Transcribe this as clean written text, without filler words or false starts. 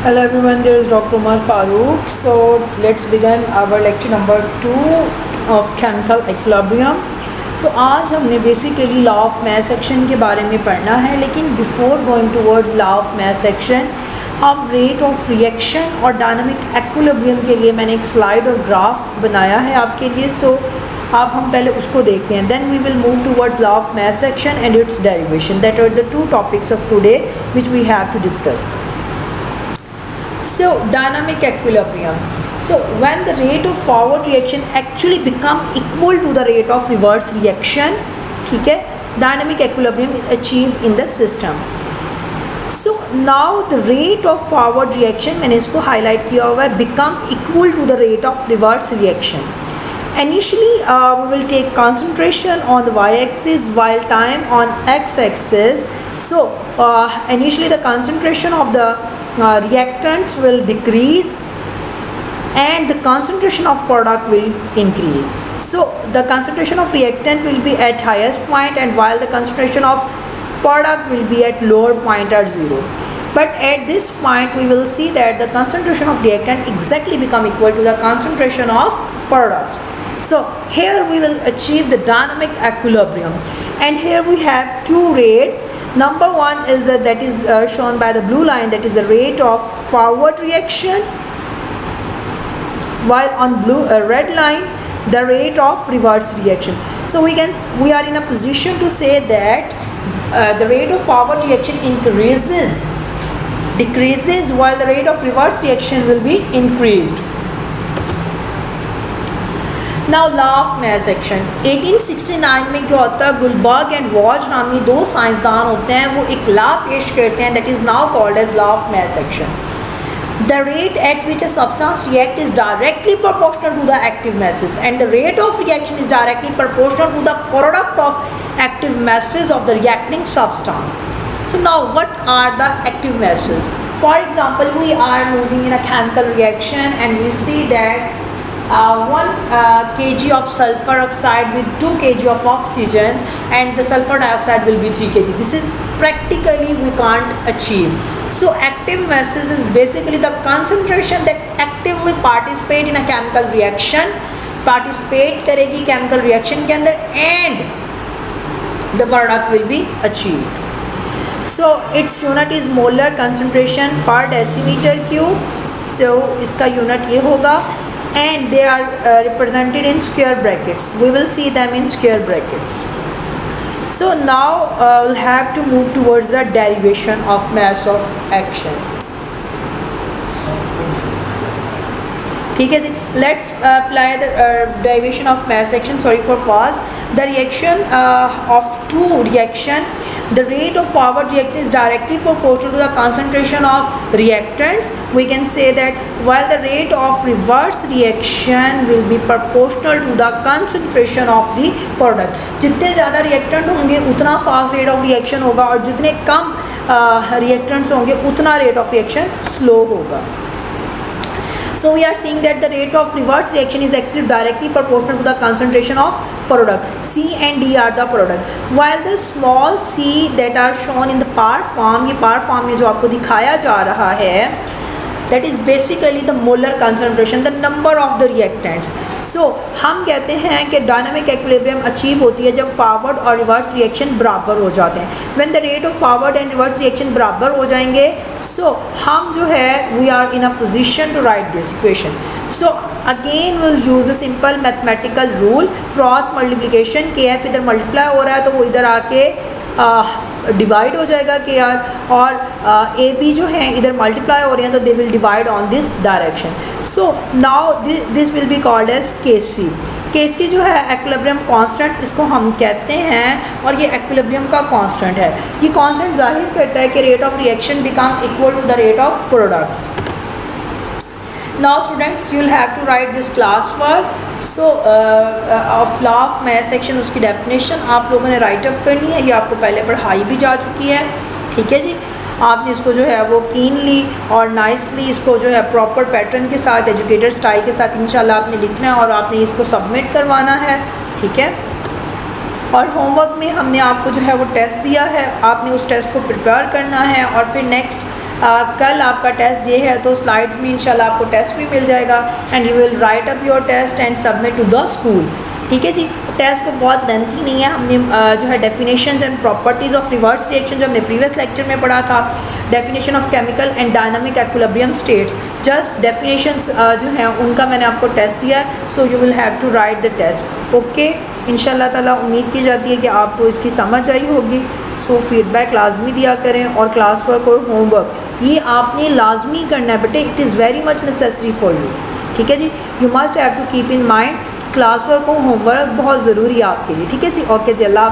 Hello everyone, there is Dr. Umar Farooq. So let's begin our lecture number 2 of chemical equilibrium. So आज हमने basically law of mass section के बारे में पढ़ना है, लेकिन before going towards law of mass section हम rate of reaction और डायनामिक इक्विलिब्रियम के लिए मैंने एक स्लाइड और ग्राफ बनाया है आपके लिए. सो आप हम पहले उसको देखते हैं, then we will move towards law of mass action and its derivation. That are the two topics of today which we have to discuss. So dynamic equilibrium. So when the rate of forward reaction actually become equal to the rate of reverse reaction, ठीक है, dynamic equilibrium is achieved in the system. So now the rate of forward reaction, मैंने इसको highlight किया हुआ है, become equal to the rate of reverse reaction. Initially we will take concentration on the y-axis while time on x-axis. So initially the concentration of the reactants will decrease and the concentration of product will increase. So the concentration of reactant will be at highest point, and while the concentration of product will be at lower point at 0. But at this point we will see that the concentration of reactant exactly become equal to the concentration of product. So here we will achieve the dynamic equilibrium, and here we have two rates. Number one is that is shown by the blue line, that is the rate of forward reaction, while on red line the rate of reverse reaction. So we are in a position to say that the rate of forward reaction decreases while the rate of reverse reaction will be increased. Now law of mass section 1869 में क्या होता है, Gulberg and was नामी दो साइंसदान होते हैं, वो एक लॉ पेश करते हैं that is now called as law of mass action. The rate at which a substance reacts is directly proportional to the active masses, and the rate of reaction is directly proportional to the product of active masses of the reacting substance. So now what are the active masses? For example, we are moving in a chemical reaction and we see that 1 kg of sulfur oxide with 2 kg of oxygen, and the sulfur dioxide will be 3 kg. This is practically we can't achieve. So active masses is basically the concentration that actively participate in a chemical reaction, participate करेगी chemical reaction के अंदर, and the product will be achieved. So its unit is molar concentration per decimeter cube. So इसका unit ये होगा, and they are represented in square brackets. We will see them in square brackets. So now we'll have to move towards the derivation of mass of action. ठीक है जी, let's apply the derivation of mass action. Sorry for pause. The reaction of two reaction, the rate of forward reaction is directly proportional to the concentration of reactants. We can say that while the rate of reverse reaction will be proportional to the concentration of the product. जितने ज़्यादा reactant होंगे उतना fast rate of reaction होगा, और जितने कम reactants होंगे उतना rate of reaction slow होगा. So we are seeing that the rate of reverse reaction is actually directly proportional to the concentration of product. C and D are the product, while the small c that are shown in the part form, ये part form में जो आपको दिखाया जा रहा है, that is basically the molar concentration, the number of the reactants. So हम कहते हैं कि dynamic equilibrium achieve होती है जब forward और reverse reaction बराबर हो जाते हैं. When the rate of forward and reverse reaction बराबर हो जाएंगे, so हम जो है we are in a position to write this equation. So again we'll use a simple mathematical rule, cross multiplication. KF इधर multiply हो रहा है तो वो इधर आके डिवाइड हो जाएगा के आर, और ए बी जो है इधर मल्टीप्लाई हो रहे हैं तो they will divide on this direction. So now this will be called as K C. के सी जो है एक्विलिब्रियम कांस्टेंट इसको हम कहते हैं, और ये एक्विलिब्रियम का कांस्टेंट है. ये कांस्टेंट जाहिर करता है कि rate of reaction become equal to the rate of products. Now students, you will have to write this class work. So of law of mass section, उसकी definition आप लोगों ने write up करनी है, ये आपको पहले पढ़ाई भी जा चुकी है. ठीक है जी, आपने इसको जो है वो कीनली और नाइसली इसको जो है प्रॉपर पैटर्न के साथ, एजुकेटेड स्टाइल के साथ इंशाल्लाह आपने लिखना है और आपने इसको सबमिट करवाना है. ठीक है, और होमवर्क में हमने आपको जो है वो टेस्ट दिया है, आपने उस टेस्ट को प्रिपेयर करना है, और फिर नेक्स्ट कल आपका टेस्ट डे है, तो स्लाइड्स में इंशाल्लाह आपको टेस्ट भी मिल जाएगा and you will write up your test and submit to the school. ठीक है जी। टेस्ट को बहुत लेंथी नहीं है, हमने जो है definitions and properties of reverse reaction जो हमने प्रीवियस लेक्चर में पढ़ा था, definition of chemical and dynamic equilibrium states, just definitions जो हैं उनका मैंने आपको टेस्ट दिया है। So you will have to write the test. Okay, इंशाल्लाह ताला उम्मीद की जाती है कि आपको इसकी समझ आई होगी। सो फीडबैक लाजमी दिया करें और क्लास वर्क और होमवर्क ये आपने लाजमी करना है बेटे, it is very much necessary for you. ठीक है जी, you must have to keep in mind class work और होमवर्क बहुत ज़रूरी है आपके लिए। ठीक है जी। ओके जी, अल्लाह।